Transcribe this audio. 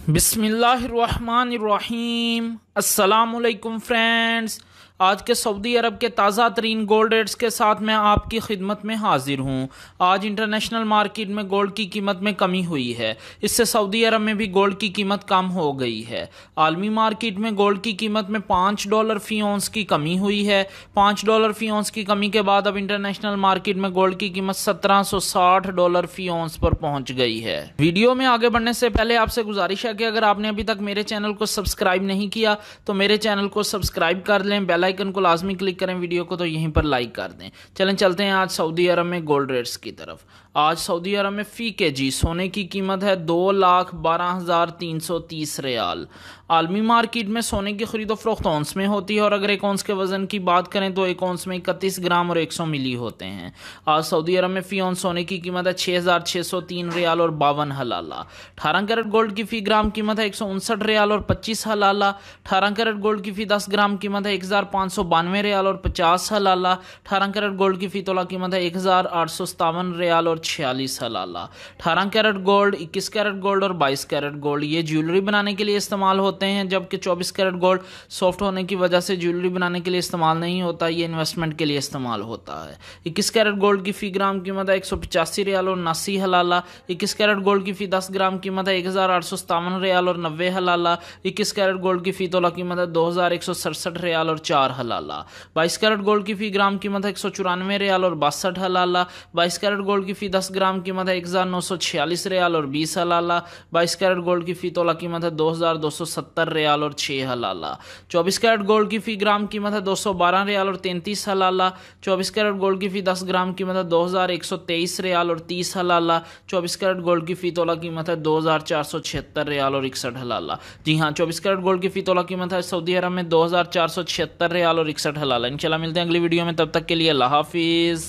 बिस्मिल्लाहिर्रहमानिर्रहीम। अस्सलामुअलैकुम फ्रेंड्स, आज के सऊदी अरब के ताज़ा तरीन गोल्ड रेट्स के साथ मैं आपकी खिदमत में हाजिर हूँ। आज इंटरनेशनल मार्केट में गोल्ड की कीमत में कमी हुई है, इससे सऊदी अरब में भी गोल्ड की कीमत कम हो गई है। आलमी मार्केट में गोल्ड की कीमत में $5 फी औंस की कमी हुई है। $5 फी औंस की कमी के बाद अब इंटरनेशनल मार्केट में गोल्ड की कीमत $1760 फी औंस पर पहुंच गई है। वीडियो में आगे बढ़ने से पहले आपसे गुजारिश है कि अगर आपने अभी तक मेरे चैनल को सब्सक्राइब नहीं किया तो मेरे चैनल को सब्सक्राइब कर लें, बेल आइकन को लाजमी क्लिक करें, वीडियो को तो यहीं पर लाइक कर दें। चलते हैं आज सऊदी अरब में गोल्ड रेट्स की तरफ। आज सऊदी अरब में फी केजी सोने की कीमत है 2,12,330 रियाल। आलमी मार्केट में सोने की खरीदो फरोख्त औंस में होती है और अगर एक औंस के वजन की बात करें तो एक औंस में 31 ग्राम और 100 मिली होते हैं। आज सऊदी अरब में फी औंस सोने की कीमत है 6,603 रियाल और 52 हलाला। 18 कैरेट गोल्ड की फी ग्राम कीमत है 159 रियाल और 25 हलाला। 18 कैरेट गोल्ड की फी 10 ग्राम कीमत है 1,592 रियाल और 50 हलाला। 18 कैरेट गोल्ड की फी तोला कीमत है 1,857 रियाल और 46 हलाला। 18 कैरेट गोल्ड, 21 कैरेट गोल्ड और 22 कैरेट गोल्ड ये ज्वेलरी बनाने के लिए इस्तेमाल होते हैं, जबकि 24 कैरेट गोल्ड सॉफ्ट होने की वजह से ज्वेलरी बनाने के लिए इस्तेमाल नहीं होता, ये इन्वेस्टमेंट के लिए इस्तेमाल होता है। 21 कैरेट गोल्ड की फी ग्राम कीमत है 185 रियाल और 79 हलाला। 21 कैरेट गोल्ड की फी 10 ग्राम कीमत है 1,857 रियाल और 90 हलाला। 21 कैरेट गोल्ड की फी तोला कीमत है 2,167 रियाल और 4 हलाला। 22 कैरेट गोल्ड की फी ग्राम कीमत है 194 रियाल और 62 हलाला। 22 कैरेट गोल्ड की फी 10 ग्राम कीमत है 1,946 रियाल और 20 हलाला। 22 कैरेट गोल्ड की फी तोला कीमत है 2,270 रियाल और 6 हलाला। 24 कैरेट गोल्ड की फी ग्राम कीमत है 212 रियाल और 33 हलाला। 24 कैरेट गोल्ड की फी 10 ग्राम कीमत है 2,123 रियाल और 30 हलाला। 24 कैरेट गोल्ड की फी तोला कीमत है 2,476 रियाल और 61 हलाला। जी हाँ, 24 कैरेट गोल्ड की फी तोला कीमत है सऊदी अरब में 2,476 रियाल और 61 हलाला। इंशाल्लाह मिलते हैं अगली वीडियो में, तब तक के लिए अल्लाह हाफिज़।